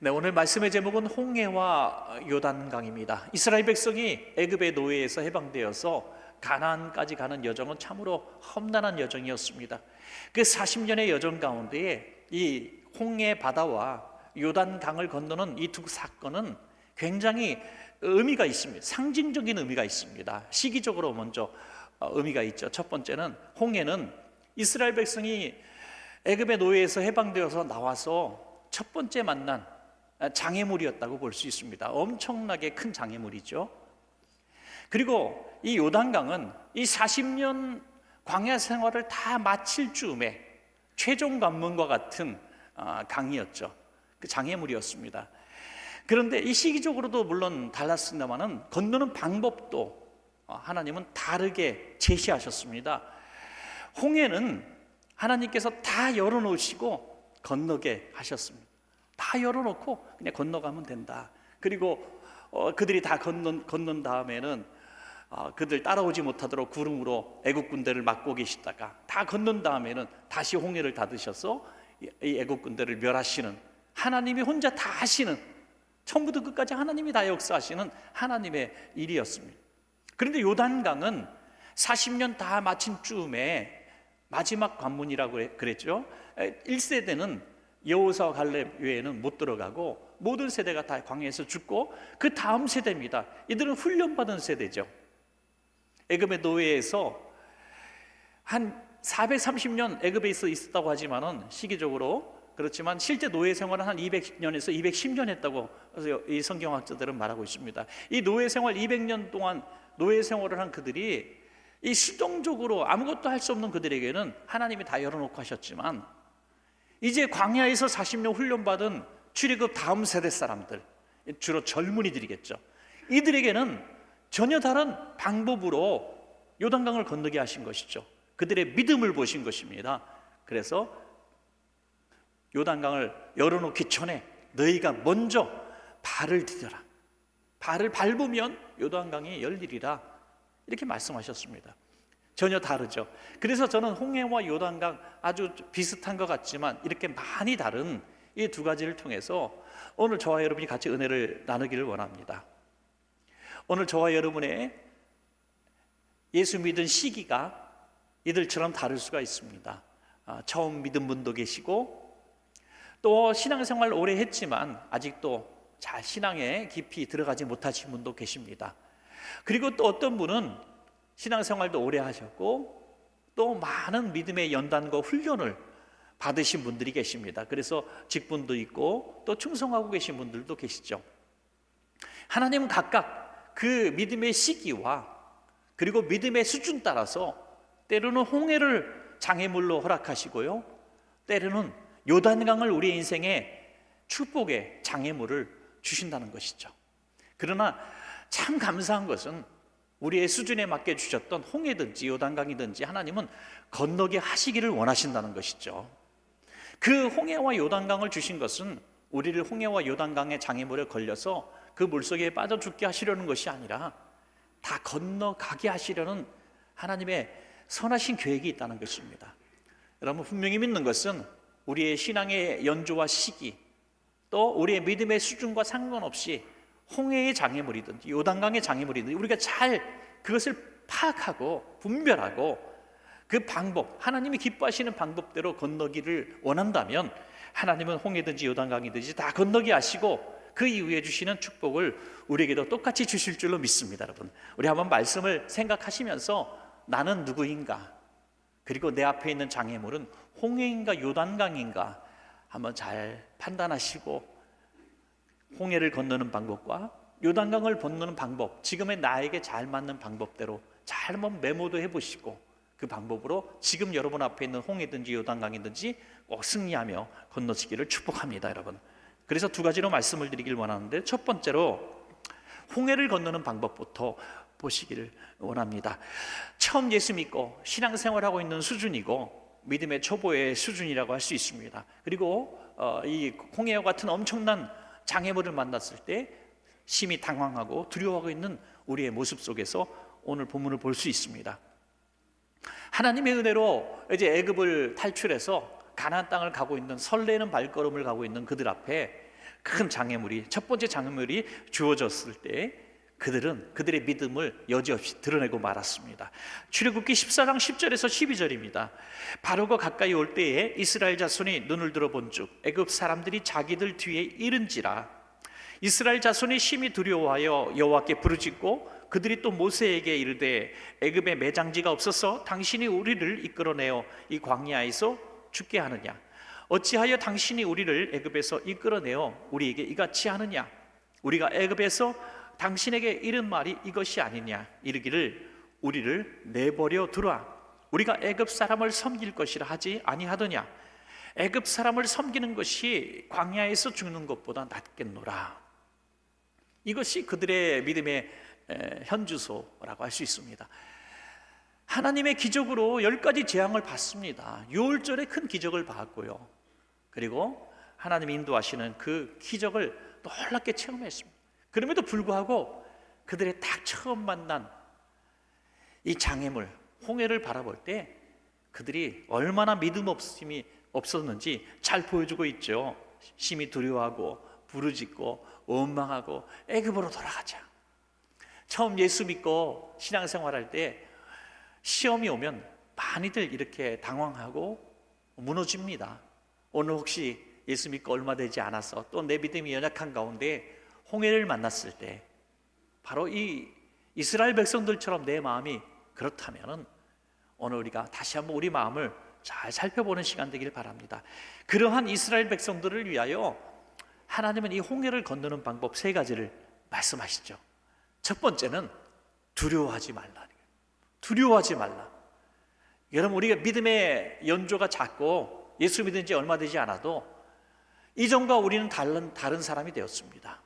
네, 오늘 말씀의 제목은 홍해와 요단강입니다. 이스라엘 백성이 애굽의 노예에서 해방되어서 가나안까지 가는 여정은 참으로 험난한 여정이었습니다. 그 40년의 여정 가운데에 이 홍해 바다와 요단강을 건너는 이 두 사건은 굉장히 의미가 있습니다. 상징적인 의미가 있습니다. 시기적으로 먼저 의미가 있죠. 첫 번째는 홍해는 이스라엘 백성이 애굽의 노예에서 해방되어서 나와서 첫 번째 만난 장애물이었다고 볼 수 있습니다. 엄청나게 큰 장애물이죠. 그리고 이 요단강은 이 40년 광야 생활을 다 마칠 즈음에 최종 관문과 같은 강이었죠. 그 장애물이었습니다. 그런데 이 시기적으로도 물론 달랐습니다만은 건너는 방법도 하나님은 다르게 제시하셨습니다. 홍해는 하나님께서 다 열어놓으시고 건너게 하셨습니다. 다 열어놓고 그냥 건너가면 된다. 그리고 그들이 다 건넌 다음에는 그들 따라오지 못하도록 구름으로 애국 군대를 막고 계시다가 다 건넌 다음에는 다시 홍해를 닫으셔서 이 애국 군대를 멸하시는, 하나님이 혼자 다 하시는, 처음부터 끝까지 하나님이 다 역사하시는 하나님의 일이었습니다. 그런데 요단강은 40년 다 마친 즈음에 마지막 관문이라고 그랬죠. 1세대는 여호사와 갈렙 외에는 못 들어가고 모든 세대가 다 광야에서 죽고, 그 다음 세대입니다. 이들은 훈련받은 세대죠. 애굽의 노예에서 한 430년 애굽에 있었다고 하지만은 시기적으로 그렇지만 실제 노예 생활은 한 200년에서 210년 했다고 이 성경학자들은 말하고 있습니다. 이 노예 생활 200년 동안 노예 생활을 한 그들이 이 수동적으로 아무것도 할 수 없는 그들에게는 하나님이 다 열어놓고 하셨지만, 이제 광야에서 40년 훈련받은 출애굽 다음 세대 사람들, 주로 젊은이들이겠죠. 이들에게는 전혀 다른 방법으로 요단강을 건너게 하신 것이죠. 그들의 믿음을 보신 것입니다. 그래서 요단강을 열어놓기 전에 너희가 먼저 발을 디뎌라. 발을 밟으면 요단강이 열리리라. 이렇게 말씀하셨습니다. 전혀 다르죠. 그래서 저는 홍해와 요단강 아주 비슷한 것 같지만 이렇게 많이 다른 이 두 가지를 통해서 오늘 저와 여러분이 같이 은혜를 나누기를 원합니다. 오늘 저와 여러분의 예수 믿은 시기가 이들처럼 다를 수가 있습니다. 처음 믿은 분도 계시고, 또 신앙생활 오래 했지만 아직도 잘 신앙에 깊이 들어가지 못하신 분도 계십니다. 그리고 또 어떤 분은 신앙생활도 오래 하셨고 또 많은 믿음의 연단과 훈련을 받으신 분들이 계십니다. 그래서 직분도 있고 또 충성하고 계신 분들도 계시죠. 하나님은 각각 그 믿음의 시기와 그리고 믿음의 수준 따라서 때로는 홍해를 장애물로 허락하시고요, 때로는 요단강을 우리 인생의 축복의 장애물을 주신다는 것이죠. 그러나 참 감사한 것은 우리의 수준에 맞게 주셨던 홍해든지 요단강이든지 하나님은 건너게 하시기를 원하신다는 것이죠. 그 홍해와 요단강을 주신 것은 우리를 홍해와 요단강의 장애물에 걸려서 그 물속에 빠져 죽게 하시려는 것이 아니라 다 건너가게 하시려는 하나님의 선하신 계획이 있다는 것입니다. 여러분, 분명히 믿는 것은 우리의 신앙의 연조와 시기, 또 우리의 믿음의 수준과 상관없이 홍해의 장애물이든지 요단강의 장애물이든지 우리가 잘 그것을 파악하고 분별하고 그 방법, 하나님이 기뻐하시는 방법대로 건너기를 원한다면 하나님은 홍해든지 요단강이든지 다 건너게 하시고 그 이후에 주시는 축복을 우리에게도 똑같이 주실 줄로 믿습니다. 여러분, 우리 한번 말씀을 생각하시면서 나는 누구인가, 그리고 내 앞에 있는 장애물은 홍해인가 요단강인가 한번 잘 판단하시고 홍해를 건너는 방법과 요단강을 건너는 방법, 지금의 나에게 잘 맞는 방법대로 잘 한번 메모도 해보시고 그 방법으로 지금 여러분 앞에 있는 홍해든지 요단강이든지 꼭 승리하며 건너시기를 축복합니다. 여러분, 그래서 두 가지로 말씀을 드리길 원하는데, 첫 번째로 홍해를 건너는 방법부터 보시기를 원합니다. 처음 예수 믿고 신앙생활하고 있는 수준이고 믿음의 초보의 수준이라고 할 수 있습니다. 그리고 이 홍해와 같은 엄청난 장애물을 만났을 때 심히 당황하고 두려워하고 있는 우리의 모습 속에서 오늘 본문을 볼 수 있습니다. 하나님의 은혜로 이제 애굽을 탈출해서 가나안 땅을 가고 있는, 설레는 발걸음을 가고 있는 그들 앞에 큰 장애물이, 첫 번째 장애물이 주어졌을 때 그들은 그들의 믿음을 여지없이 드러내고 말았습니다. 출애굽기 14장 10절에서 12절입니다. 바로가 가까이 올 때에 이스라엘 자손이 눈을 들어본즉 애굽 사람들이 자기들 뒤에 이른지라. 이스라엘 자손이 심히 두려워하여 여호와께 부르짖고 그들이 또 모세에게 이르되 애굽에 매장지가 없어서 당신이 우리를 이끌어내어 이 광야에서 죽게 하느냐? 어찌하여 당신이 우리를 애굽에서 이끌어내어 우리에게 이같이 하느냐? 우리가 애굽에서 당신에게 이른 말이 이것이 아니냐? 이르기를 우리를 내버려 두라. 우리가 애굽 사람을 섬길 것이라 하지 아니하더냐? 애굽 사람을 섬기는 것이 광야에서 죽는 것보다 낫겠노라. 이것이 그들의 믿음의 현주소라고 할 수 있습니다. 하나님의 기적으로 10가지 재앙을 받습니다. 유월절에 큰 기적을 받았고요, 그리고 하나님이 인도하시는 그 기적을 놀랍게 체험했습니다. 그럼에도 불구하고 그들의 딱 처음 만난 이 장애물, 홍해를 바라볼 때 그들이 얼마나 믿음 없음이 없었는지 잘 보여주고 있죠. 심히 두려워하고 부르짖고 원망하고 애굽으로 돌아가자. 처음 예수 믿고 신앙생활할 때 시험이 오면 많이들 이렇게 당황하고 무너집니다. 오늘 혹시 예수 믿고 얼마 되지 않아서 또 내 믿음이 연약한 가운데 홍해를 만났을 때 바로 이 이스라엘 백성들처럼 내 마음이 그렇다면 오늘 우리가 다시 한번 우리 마음을 잘 살펴보는 시간 되길 바랍니다. 그러한 이스라엘 백성들을 위하여 하나님은 이 홍해를 건너는 방법 3가지를 말씀하시죠. 첫 번째는 두려워하지 말라. 두려워하지 말라. 여러분, 우리가 믿음의 연조가 작고 예수 믿은 지 얼마 되지 않아도 이전과 우리는 다른 사람이 되었습니다.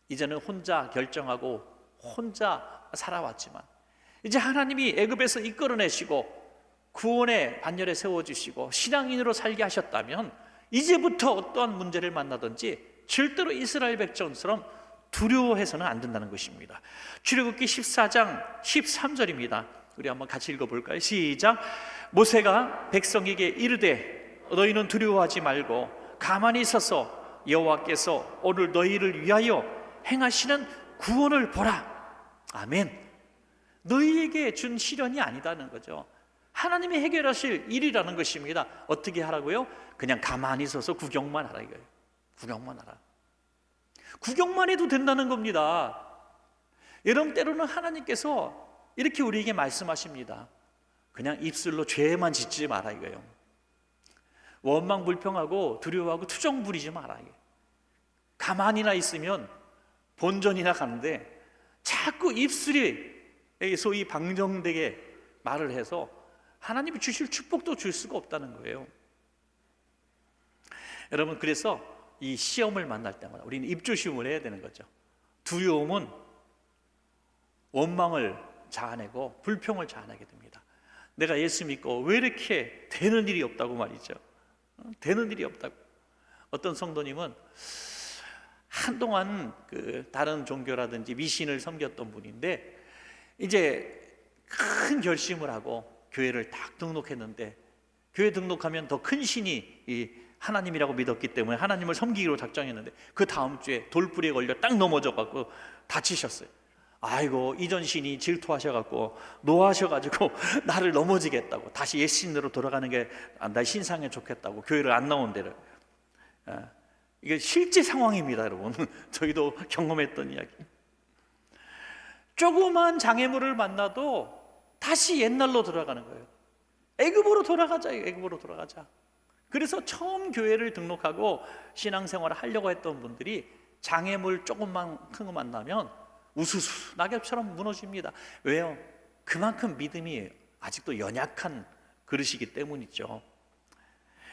이제는 혼자 결정하고 혼자 살아왔지만 이제 하나님이 애굽에서 이끌어내시고 구원의 반열에 세워주시고 신앙인으로 살게 하셨다면 이제부터 어떠한 문제를 만나든지 절대로 이스라엘 백성처럼 두려워해서는 안 된다는 것입니다. 출애굽기 14장 13절입니다. 우리 한번 같이 읽어볼까요? 시작. 모세가 백성에게 이르되 너희는 두려워하지 말고 가만히 있어서 여호와께서 오늘 너희를 위하여 행하시는 구원을 보라. 아멘. 너희에게 준 시련이 아니다는 거죠. 하나님이 해결하실 일이라는 것입니다. 어떻게 하라고요? 그냥 가만히 있어서 구경만 하라 이거예요. 구경만 하라. 구경만 해도 된다는 겁니다. 여러분, 때로는 하나님께서 이렇게 우리에게 말씀하십니다. 그냥 입술로 죄만 짓지 마라 이거예요. 원망 불평하고 두려워하고 투정 부리지 마라. 가만히나 있으면 본전이나 가는데 자꾸 입술이 소위 방정되게 말을 해서 하나님이 주실 축복도 줄 수가 없다는 거예요. 여러분, 그래서 이 시험을 만날 때마다 우리는 입조심을 해야 되는 거죠. 두려움은 원망을 자아내고 불평을 자아내게 됩니다. 내가 예수 믿고 왜 이렇게 되는 일이 없다고 말이죠. 되는 일이 없다고. 어떤 성도님은 한동안 다른 종교라든지 미신을 섬겼던 분인데 이제 큰 결심을 하고 교회를 딱 등록했는데 교회 등록하면 더 큰 신이 이 하나님이라고 믿었기 때문에 하나님을 섬기기로 작정했는데 그 다음 주에 돌부리에 걸려 딱 넘어져 갖고 다치셨어요. 아이고, 이전 신이 질투하셔갖고 노하셔가지고 나를 넘어지겠다고 다시 옛 신으로 돌아가는 게 나 신상에 좋겠다고 교회를 안 나온 데를. 이게 실제 상황입니다, 여러분. 저희도 경험했던 이야기. 조그만 장애물을 만나도 다시 옛날로 돌아가는 거예요. 애굽으로 돌아가자, 애굽으로 돌아가자. 그래서 처음 교회를 등록하고 신앙생활을 하려고 했던 분들이 장애물 조금만 큰 거 만나면 우수수 낙엽처럼 무너집니다. 왜요? 그만큼 믿음이 아직도 연약한 그릇이기 때문이죠.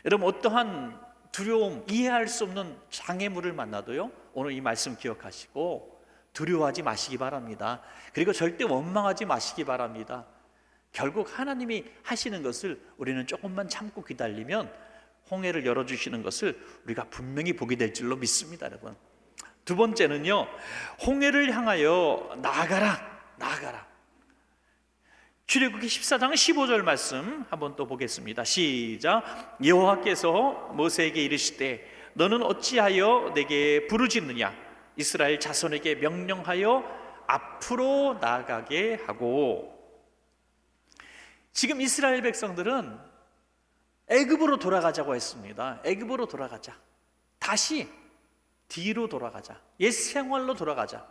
여러분, 어떠한 두려움, 이해할 수 없는 장애물을 만나도요, 오늘 이 말씀 기억하시고 두려워하지 마시기 바랍니다. 그리고 절대 원망하지 마시기 바랍니다. 결국 하나님이 하시는 것을 우리는 조금만 참고 기다리면 홍해를 열어주시는 것을 우리가 분명히 보게 될 줄로 믿습니다, 여러분. 두 번째는요, 홍해를 향하여 나아가라, 나아가라. 출애굽기 14장 15절 말씀 한번 또 보겠습니다. 시작. 여호와께서 모세에게 이르시되 너는 어찌하여 내게 부르짖느냐? 이스라엘 자손에게 명령하여 앞으로 나가게 하고. 지금 이스라엘 백성들은 애굽으로 돌아가자고 했습니다. 애굽으로 돌아가자. 다시 뒤로 돌아가자. 옛 생활로 돌아가자.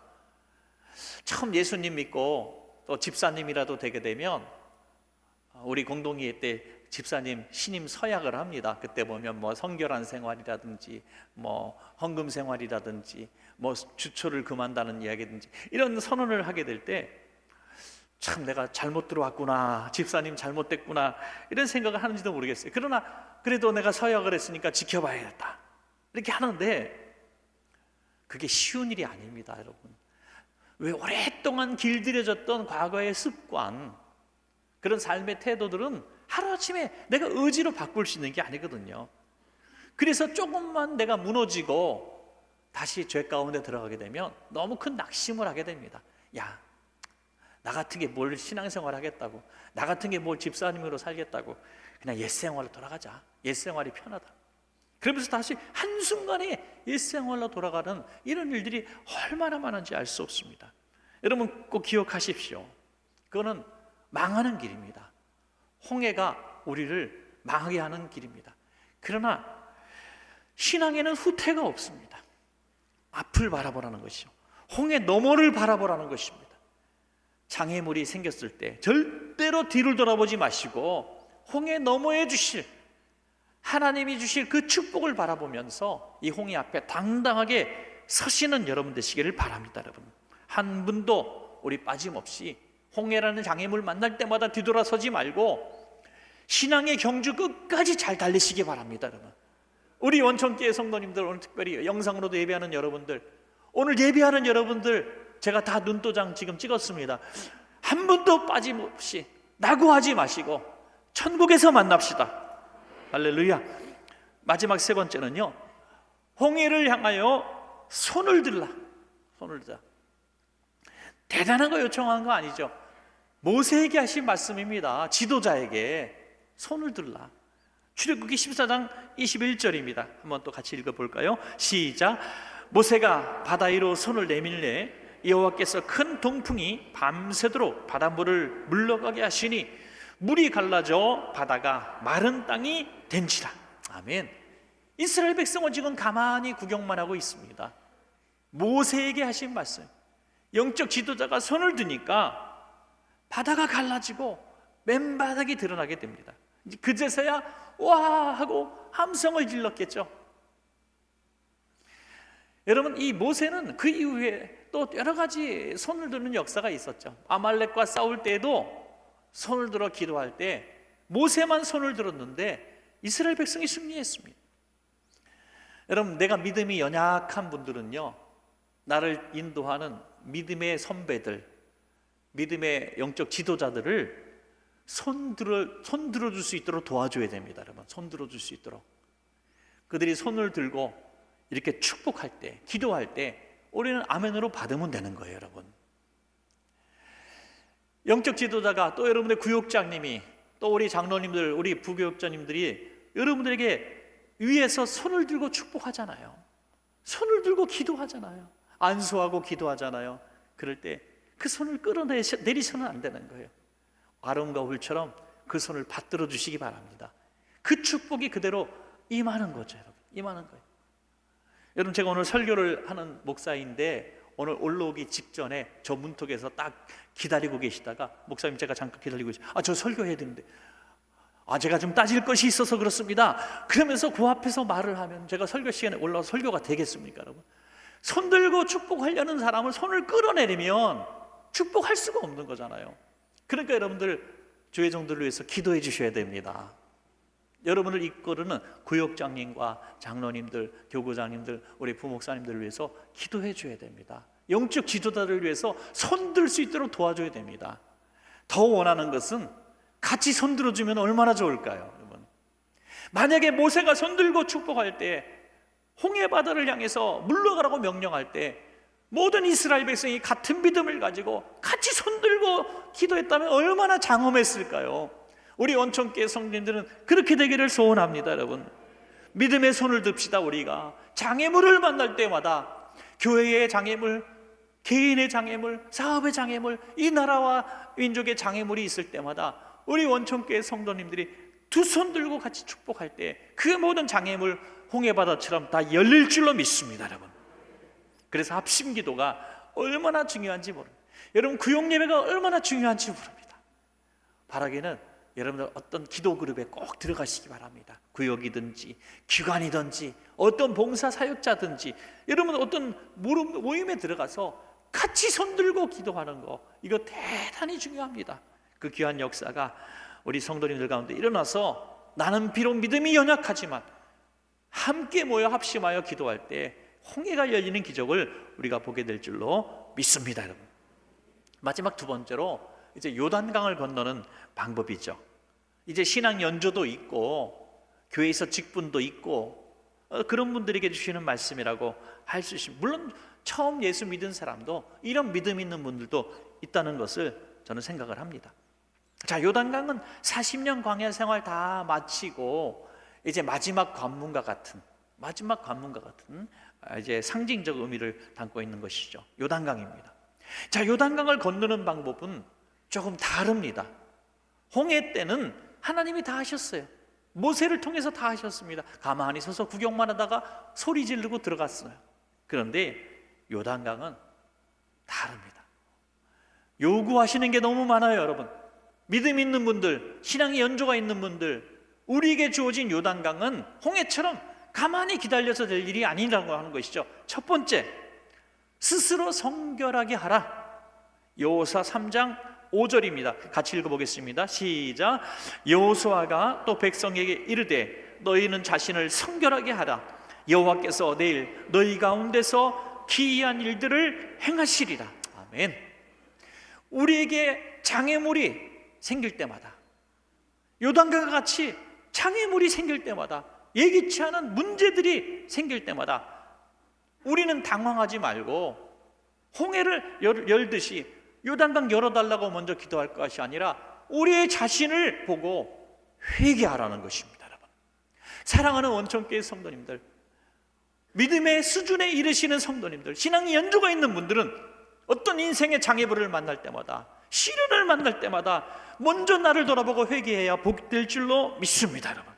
처음 예수님 믿고 또 집사님이라도 되게 되면 우리 공동회의 때 집사님 신임 서약을 합니다. 그때 보면 뭐 성결한 생활이라든지 뭐 헌금 생활이라든지 뭐 주초를 금한다는 이야기든지 이런 선언을 하게 될 때 참 내가 잘못 들어왔구나, 집사님 잘못됐구나 이런 생각을 하는지도 모르겠어요. 그러나 그래도 내가 서약을 했으니까 지켜봐야겠다 이렇게 하는데 그게 쉬운 일이 아닙니다, 여러분. 왜 오랫동안 길들여졌던 과거의 습관, 그런 삶의 태도들은 하루아침에 내가 의지로 바꿀 수 있는 게 아니거든요. 그래서 조금만 내가 무너지고 다시 죄 가운데 들어가게 되면 너무 큰 낙심을 하게 됩니다. 야, 나 같은 게 뭘 신앙생활 하겠다고, 나 같은 게 뭘 집사님으로 살겠다고, 그냥 옛생활로 돌아가자. 옛생활이 편하다. 그러면서 다시 한순간에 옛생활로 돌아가는 이런 일들이 얼마나 많은지 알 수 없습니다. 여러분 꼭 기억하십시오. 그거는 망하는 길입니다. 홍해가 우리를 망하게 하는 길입니다. 그러나 신앙에는 후퇴가 없습니다. 앞을 바라보라는 것이죠. 홍해 너머를 바라보라는 것입니다. 장애물이 생겼을 때 절대로 뒤를 돌아보지 마시고 홍해 너머에 주실 하나님이 주실 그 축복을 바라보면서 이 홍해 앞에 당당하게 서시는 여러분 되시기를 바랍니다. 여러분, 한 분도 우리 빠짐없이 홍해라는 장애물 만날 때마다 뒤돌아서지 말고 신앙의 경주 끝까지 잘 달리시기 바랍니다. 여러분, 우리 원천교회 성도님들, 오늘 특별히 영상으로도 예배하는 여러분들, 오늘 예배하는 여러분들 제가 다 눈도장 지금 찍었습니다. 한 분도 빠짐없이 낙오하지 마시고 천국에서 만납시다. 할렐루야. 마지막 세 번째는요, 홍해를 향하여 손을 들라. 손을 들라. 대단한 거 요청한 거 아니죠. 모세에게 하신 말씀입니다. 지도자에게 손을 들라. 출애굽기 14장 21절입니다. 한번 또 같이 읽어볼까요? 시작. 모세가 바다 위로 손을 내밀매 여호와께서 큰 동풍이 밤새도록 바닷물을 물러가게 하시니 물이 갈라져 바다가 마른 땅이 된지라. 아멘. 이스라엘 백성은 지금 가만히 구경만 하고 있습니다. 모세에게 하신 말씀, 영적 지도자가 손을 드니까 바다가 갈라지고 맨바닥이 드러나게 됩니다. 그제서야 와 하고 함성을 질렀겠죠. 여러분, 이 모세는 그 이후에 또 여러 가지 손을 드는 역사가 있었죠. 아말렉과 싸울 때에도 손을 들어 기도할 때 모세만 손을 들었는데 이스라엘 백성이 승리했습니다. 여러분, 내가 믿음이 연약한 분들은요, 나를 인도하는 믿음의 선배들, 믿음의 영적 지도자들을 손 들어줄 수 있도록 도와줘야 됩니다. 여러분, 손 들어줄 수 있도록. 그들이 손을 들고 이렇게 축복할 때, 기도할 때 우리는 아멘으로 받으면 되는 거예요. 여러분, 영적 지도자가, 또 여러분의 구역장님이, 또 우리 장로님들, 우리 부교육자님들이 여러분들에게 위에서 손을 들고 축복하잖아요. 손을 들고 기도하잖아요. 안수하고 기도하잖아요. 그럴 때 그 손을 끌어내리셔는 안 되는 거예요. 아론과 훌처럼 그 손을 받들어 주시기 바랍니다. 그 축복이 그대로 임하는 거죠. 여러분, 임하는 거예요. 여러분, 제가 오늘 설교를 하는 목사인데 오늘 올라오기 직전에 저 문턱에서 딱 기다리고 계시다가, 목사님 제가 잠깐 기다리고 있어요. 저 설교해야 되는데 제가 좀 따질 것이 있어서 그렇습니다. 그러면서 그 앞에서 말을 하면 제가 설교 시간에 올라와 설교가 되겠습니까? 여러분, 손 들고 축복하려는 사람을 손을 끌어내리면 축복할 수가 없는 거잖아요. 그러니까 여러분들 조회종들을 위해서 기도해 주셔야 됩니다. 여러분을 이끌는 구역장님과 장로님들, 교구장님들, 우리 부목사님들을 위해서 기도해 줘야 됩니다. 영적 지도자를 위해서 손들 수 있도록 도와줘야 됩니다. 더 원하는 것은 같이 손들어주면 얼마나 좋을까요? 여러분, 만약에 모세가 손들고 축복할 때, 홍해 바다를 향해서 물러가라고 명령할 때 모든 이스라엘 백성이 같은 믿음을 가지고 같이 손들고 기도했다면 얼마나 장엄했을까요? 우리 원천교회 성도님들은 그렇게 되기를 소원합니다. 여러분, 믿음의 손을 듭시다. 우리가 장애물을 만날 때마다 교회의 장애물, 개인의 장애물, 사업의 장애물, 이 나라와 민족의 장애물이 있을 때마다 우리 원천교회 성도님들이 두 손 들고 같이 축복할 때 그 모든 장애물 홍해바다처럼 다 열릴 줄로 믿습니다, 여러분. 그래서 합심기도가 얼마나 중요한지 모릅니다. 여러분, 구역예배가 얼마나 중요한지 모릅니다. 바라기는 여러분들 어떤 기도 그룹에 꼭 들어가시기 바랍니다. 구역이든지 기관이든지 어떤 봉사 사역자든지 여러분 어떤 모임에 들어가서 같이 손들고 기도하는 거, 이거 대단히 중요합니다. 그 귀한 역사가 우리 성도님들 가운데 일어나서 나는 비록 믿음이 연약하지만 함께 모여 합심하여 기도할 때 홍해가 열리는 기적을 우리가 보게 될 줄로 믿습니다, 여러분. 마지막 두 번째로 이제 요단강을 건너는 방법이죠. 이제 신앙 연조도 있고 교회에서 직분도 있고 그런 분들에게 주시는 말씀이라고 할 수 있습니다. 물론 처음 예수 믿은 사람도 이런 믿음 있는 분들도 있다는 것을 저는 생각을 합니다. 자, 요단강은 40년 광야 생활 다 마치고 이제 마지막 관문과 같은 이제 상징적 의미를 담고 있는 것이죠. 요단강입니다. 자, 요단강을 건너는 방법은 조금 다릅니다. 홍해 때는 하나님이 다 하셨어요. 모세를 통해서 다 하셨습니다. 가만히 서서 구경만 하다가 소리 지르고 들어갔어요. 그런데 요단강은 다릅니다. 요구하시는 게 너무 많아요, 여러분. 믿음 있는 분들, 신앙의 연조가 있는 분들, 우리에게 주어진 요단강은 홍해처럼 가만히 기다려서 될 일이 아니라고 하는 것이죠. 첫 번째, 스스로 성결하게 하라. 여호수아 3장 5절입니다. 같이 읽어보겠습니다. 시작. 여호수아가 또 백성에게 이르되 너희는 자신을 성결하게 하라. 여호와께서 내일 너희 가운데서 기이한 일들을 행하시리라. 아멘. 우리에게 장애물이 생길 때마다, 요단강과 같이 장애물이 생길 때마다, 예기치 않은 문제들이 생길 때마다 우리는 당황하지 말고 홍해를 열듯이 요단강 열어달라고 먼저 기도할 것이 아니라 우리의 자신을 보고 회개하라는 것입니다, 여러분. 사랑하는 원천교회 성도님들, 믿음의 수준에 이르시는 성도님들, 신앙의 연조가 있는 분들은 어떤 인생의 장애물을 만날 때마다, 시련을 만날 때마다 먼저 나를 돌아보고 회개해야 복될 줄로 믿습니다, 여러분.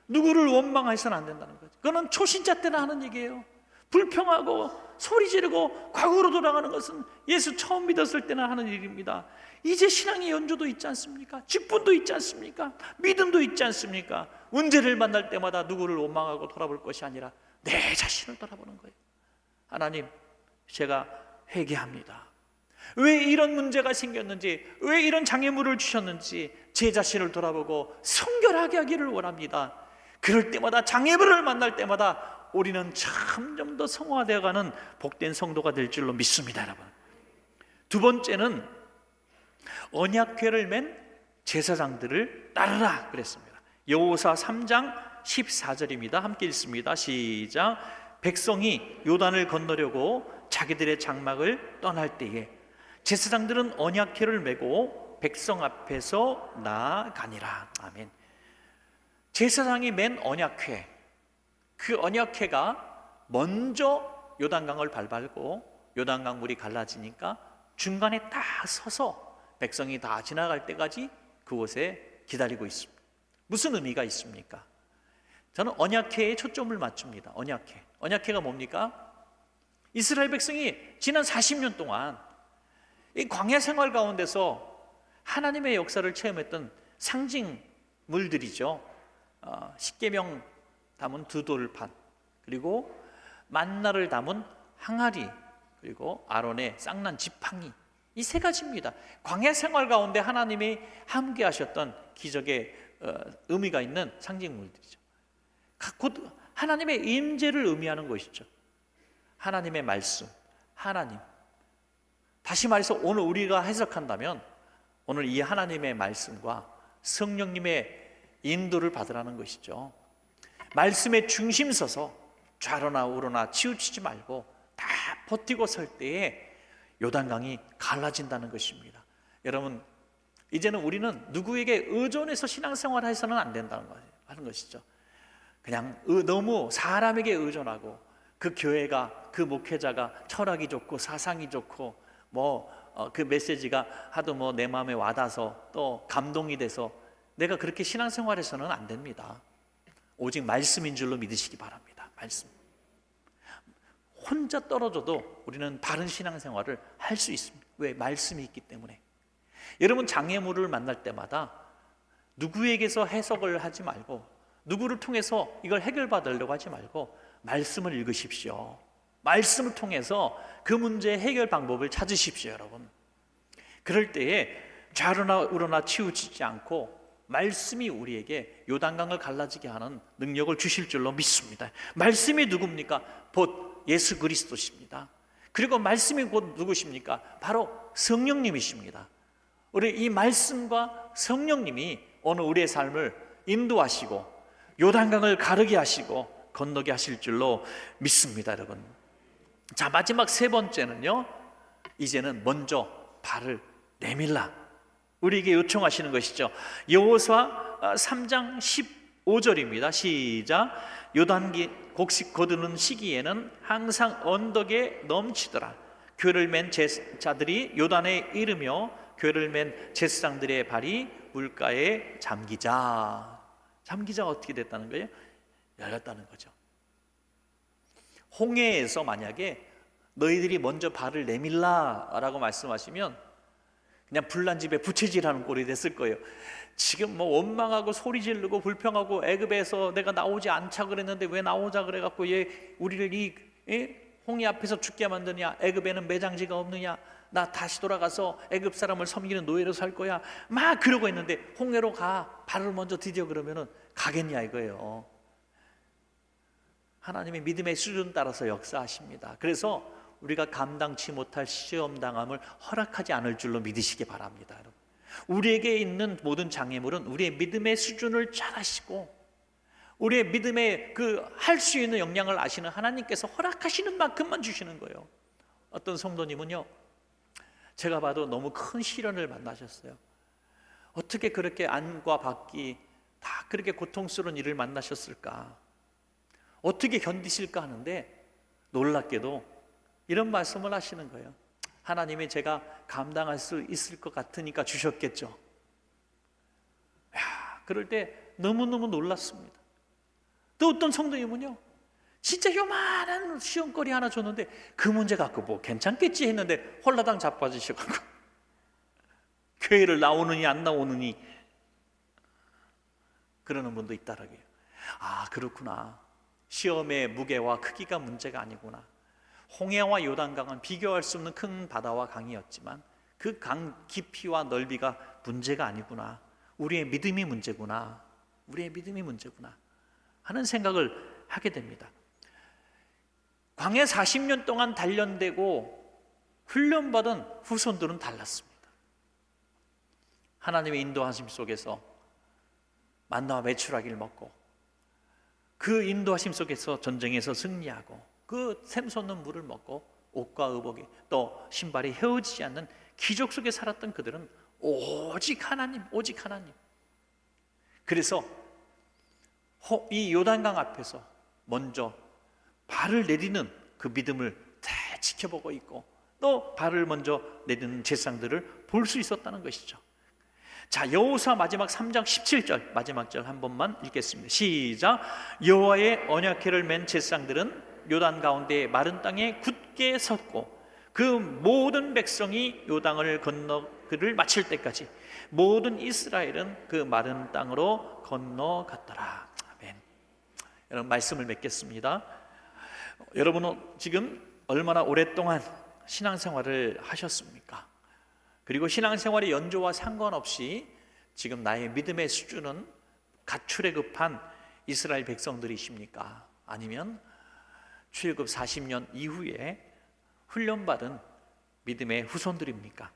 누구를 원망해서는 안 된다는 거죠. 그거는 초신자 때나 하는 얘기예요. 불평하고 소리 지르고 과거로 돌아가는 것은 예수 처음 믿었을 때나 하는 일입니다. 이제 신앙의 연조도 있지 않습니까? 직분도 있지 않습니까? 믿음도 있지 않습니까? 문제를 만날 때마다 누구를 원망하고 돌아볼 것이 아니라 내 자신을 돌아보는 거예요. 하나님, 제가 회개합니다. 왜 이런 문제가 생겼는지, 왜 이런 장애물을 주셨는지 제 자신을 돌아보고 성결하게 하기를 원합니다. 그럴 때마다, 장애물을 만날 때마다 우리는 점점 더 성화되어가는 복된 성도가 될 줄로 믿습니다, 여러분. 두 번째는 언약궤를 맨 제사장들을 따르라 그랬습니다. 여호수아 3장 14절입니다. 함께 읽습니다. 시작. 백성이 요단을 건너려고 자기들의 장막을 떠날 때에 제사장들은 언약궤를 메고 백성 앞에서 나아가니라. 아멘. 제사장이 맨 언약궤, 그 언약궤가 먼저 요단강을 밟고 요단강 물이 갈라지니까 중간에 딱 서서 백성이 다 지나갈 때까지 그곳에 기다리고 있습니다. 무슨 의미가 있습니까? 저는 언약궤에 초점을 맞춥니다. 언약궤가 뭡니까? 이스라엘 백성이 지난 40년 동안 이 광야 생활 가운데서 하나님의 역사를 체험했던 상징물들이죠. 십계명 담은 두 돌판, 그리고 만나를 담은 항아리, 그리고 아론의 쌍난 지팡이, 이 세 가지입니다. 광야 생활 가운데 하나님이 함께 하셨던 기적의 의미가 있는 상징물들이죠. 곧 하나님의 임재를 의미하는 것이죠. 하나님의 말씀, 하나님. 다시 말해서 오늘 우리가 해석한다면 오늘 이 하나님의 말씀과 성령님의 인도를 받으라는 것이죠. 말씀에 중심 서서 좌로나 우로나 치우치지 말고 다 버티고 설 때에 요단강이 갈라진다는 것입니다. 여러분, 이제는 우리는 누구에게 의존해서 신앙생활을 해서는 안 된다는 거예요. 하는 것이죠. 그냥 너무 사람에게 의존하고 그 교회가, 그 목회자가 철학이 좋고 사상이 좋고 그 메시지가 하도 내 마음에 와닿아서 또 감동이 돼서 내가 그렇게 신앙생활에서는 안 됩니다. 오직 말씀인 줄로 믿으시기 바랍니다. 말씀. 혼자 떨어져도 우리는 바른 신앙생활을 할 수 있습니다. 왜? 말씀이 있기 때문에. 여러분, 장애물을 만날 때마다 누구에게서 해석을 하지 말고, 누구를 통해서 이걸 해결받으려고 하지 말고 말씀을 읽으십시오. 말씀을 통해서 그 문제의 해결 방법을 찾으십시오, 여러분. 그럴 때에 좌로나 우로나 치우치지 않고 말씀이 우리에게 요단강을 갈라지게 하는 능력을 주실 줄로 믿습니다. 말씀이 누굽니까? 곧 예수 그리스도십니다. 그리고 말씀이 곧 누구십니까? 바로 성령님이십니다. 우리 이 말씀과 성령님이 오늘 우리의 삶을 인도하시고 요단강을 가르게 하시고 건너게 하실 줄로 믿습니다, 여러분. 자, 마지막 세 번째는요, 이제는 먼저 발을 내밀라, 우리에게 요청하시는 것이죠. 여호수아 3장 15절입니다. 시작. 요단기 곡식 거두는 시기에는 항상 언덕에 넘치더라. 궤를 맨 제사들이 요단에 이르며 궤를 맨 제사장들의 발이 물가에 잠기자. 잠기자가 어떻게 됐다는 거예요? 열렸다는 거죠. 홍해에서 만약에 너희들이 먼저 발을 내밀라라고 말씀하시면 그냥 불난 집에 부채질하는 꼴이 됐을 거예요. 지금 원망하고 소리 지르고 불평하고 애굽에서 내가 나오지 않자 그랬는데 왜 나오자 그래갖고 얘 우리를 이 홍해 앞에서 죽게 만드냐, 애굽에는 매장지가 없느냐, 나 다시 돌아가서 애굽 사람을 섬기는 노예로 살 거야, 막 그러고 있는데 홍해로 가, 발을 먼저 디뎌 그러면은 가겠냐 이거예요. 하나님의 믿음의 수준 따라서 역사하십니다. 그래서 우리가 감당치 못할 시험 당함을 허락하지 않을 줄로 믿으시기 바랍니다, 여러분. 우리에게 있는 모든 장애물은 우리의 믿음의 수준을 잘 아시고 우리의 믿음의 할 수 있는 역량을 아시는 하나님께서 허락하시는 만큼만 주시는 거예요. 어떤 성도님은요, 제가 봐도 너무 큰 시련을 만나셨어요. 어떻게 그렇게 안과 밖이 다 그렇게 고통스러운 일을 만나셨을까, 어떻게 견디실까 하는데 놀랍게도 이런 말씀을 하시는 거예요. 하나님이 제가 감당할 수 있을 것 같으니까 주셨겠죠. 그럴 때 너무너무 놀랐습니다. 또 어떤 성도님은요, 진짜 요만한 시험거리 하나 줬는데 그 문제 갖고 뭐 괜찮겠지 했는데 홀라당 자빠지셔가지고 교회를 나오느니 안 나오느니 그러는 분도 있다라고요. 아, 그렇구나. 시험의 무게와 크기가 문제가 아니구나. 홍해와 요단강은 비교할 수 없는 큰 바다와 강이었지만 그 강 깊이와 넓이가 문제가 아니구나. 우리의 믿음이 문제구나. 우리의 믿음이 문제구나 하는 생각을 하게 됩니다. 광야 40년 동안 단련되고 훈련받은 후손들은 달랐습니다. 하나님의 인도하심 속에서 만나와 메추라기를 먹고 그 인도하심 속에서 전쟁에서 승리하고 그 샘솟는 물을 먹고 옷과 의복이 또 신발이 헤어지지 않는 기적 속에 살았던 그들은 오직 하나님, 오직 하나님. 그래서 이 요단강 앞에서 먼저 발을 내디는 그 믿음을 잘 지켜보고 있고 또 발을 먼저 내디는 제사장들을 볼 수 있었다는 것이죠. 자, 여호수아 마지막 3장 17절 마지막 절 한 번만 읽겠습니다. 시작. 여호와의 언약궤를 맨 제사장들은 요단 가운데 마른 땅에 굳게 섰고 그 모든 백성이 요단을 건너 그를 마칠 때까지 모든 이스라엘은 그 마른 땅으로 건너갔더라. 아멘. 여러분, 말씀을 맺겠습니다. 여러분은 지금 얼마나 오랫동안 신앙생활을 하셨습니까? 그리고 신앙생활의 연조와 상관없이 지금 나의 믿음의 수준은 가출에 급한 이스라엘 백성들이십니까? 아니면 출애굽 40년 이후에 훈련받은 믿음의 후손들입니까?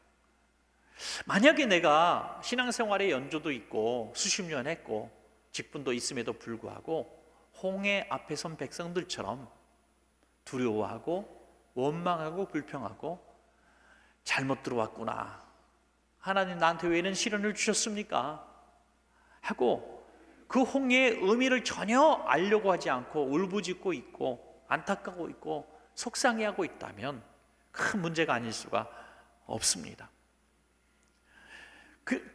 만약에 내가 신앙생활의 연조도 있고 수십 년 했고 직분도 있음에도 불구하고 홍해 앞에 선 백성들처럼 두려워하고 원망하고 불평하고 잘못 들어왔구나, 하나님 나한테 왜 이런 시련을 주셨습니까? 하고 그 홍해의 의미를 전혀 알려고 하지 않고 울부짖고 있고 안타까워 있고 속상해하고 있다면 큰 문제가 아닐 수가 없습니다.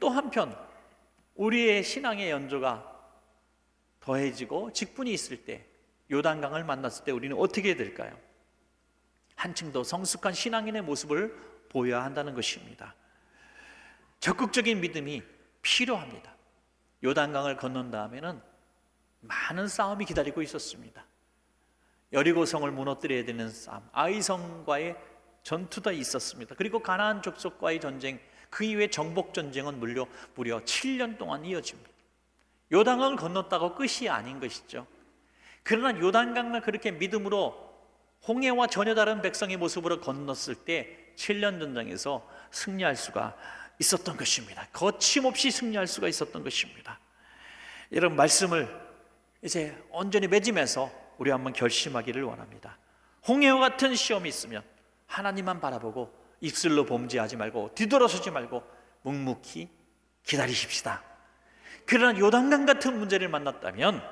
또 한편 우리의 신앙의 연조가 더해지고 직분이 있을 때, 요단강을 만났을 때 우리는 어떻게 될까요? 한층 더 성숙한 신앙인의 모습을 보여야 한다는 것입니다. 적극적인 믿음이 필요합니다. 요단강을 건넌 다음에는 많은 싸움이 기다리고 있었습니다. 여리고성을 무너뜨려야 되는 싸움, 아이성과의 전투도 있었습니다. 그리고 가나안 족속과의 전쟁, 그 이후에 정복 전쟁은 무려 7년 동안 이어집니다. 요단강을 건넜다고 끝이 아닌 것이죠. 그러나 요단강을 그렇게 믿음으로 홍해와 전혀 다른 백성의 모습으로 건넜을 때 7년 전쟁에서 승리할 수가 있었던 것입니다. 거침없이 승리할 수가 있었던 것입니다. 이런 말씀을 이제 온전히 맺으면서 우리 한번 결심하기를 원합니다. 홍해와 같은 시험이 있으면 하나님만 바라보고 입술로 범죄하지 말고 뒤돌아서지 말고 묵묵히 기다리십시다. 그러나 요단강 같은 문제를 만났다면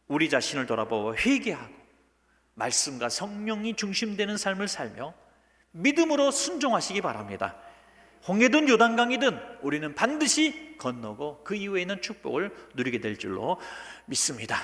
우리 자신을 돌아보고 회개하고 말씀과 성령이 중심되는 삶을 살며 믿음으로 순종하시기 바랍니다. 홍해든 요단강이든 우리는 반드시 건너고 그 이후에는 축복을 누리게 될 줄로 믿습니다.